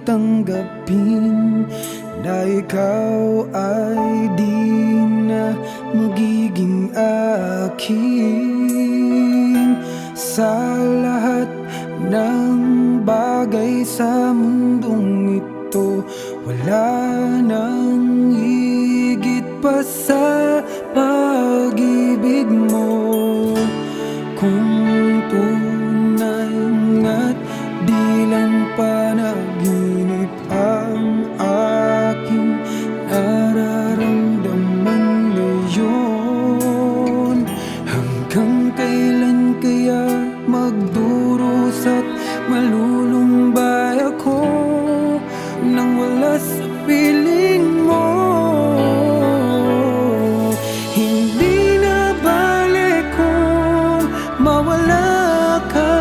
tanggapin na ikaw ay di na magiging akin. Sa lahat ng bagay sa mundong ito, wala nang higit pa sa pag-ibig mo. Kung tunay nga't di lang panaginip ang aking nararamdaman ngayon, hanggang kailan kaya magdurusa at malulumbay ako nang wala sa piling mo? Hindi na balik kung mawala ka,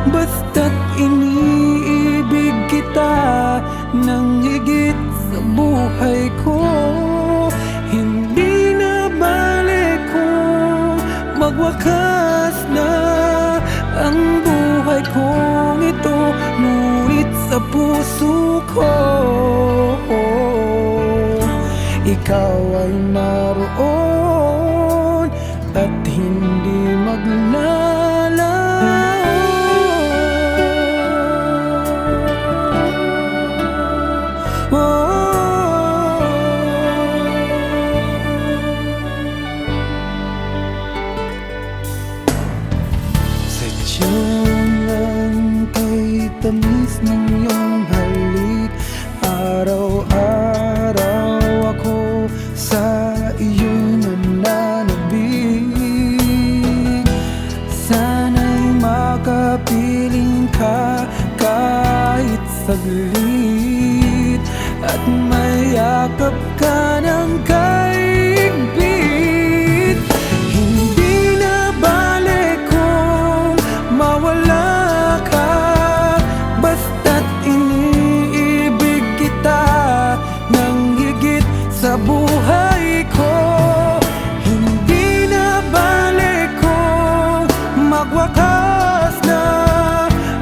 basta't iniibig kita nang higit sa buhay ko. Hindi na balik kung magwakas na ang buhay kong ito, ngunit sa puso ko ikaw ay naroon at hindi maglalaho. Sadyang ang kay tamis ng iyong halik, araw-araw ako sa iyo'y nananabik. Sana'y makapiling ka kahit saglit, at mayakap ka ng kaigpit. Hindi na balik kung mawala ka, basta't iniibig kita nang higit sa buhay ko. Hindi na balik kung magwakas na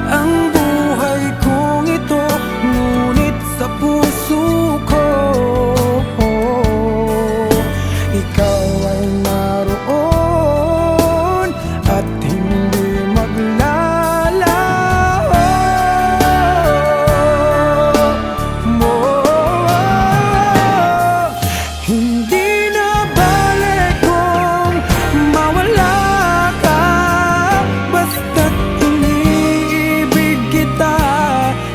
ang buhay kong ito, ngunit sa puso ko ikaw ay naroon at hindi maglalaho. Hindi na balik kung mawala ka, basta't iniibig kita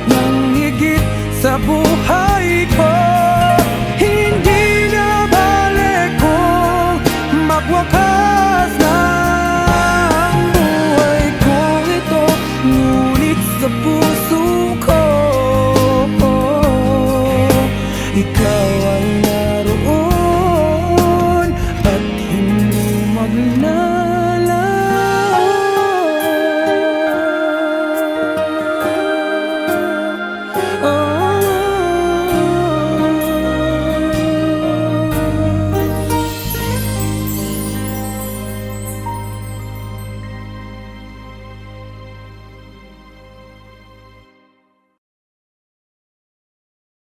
nang higit sa buhay ko. Hindi na balik kung magwakas na ang buhay kong ito, ngunit sa puso ko ikaw ay naroon at hindi maglalaho.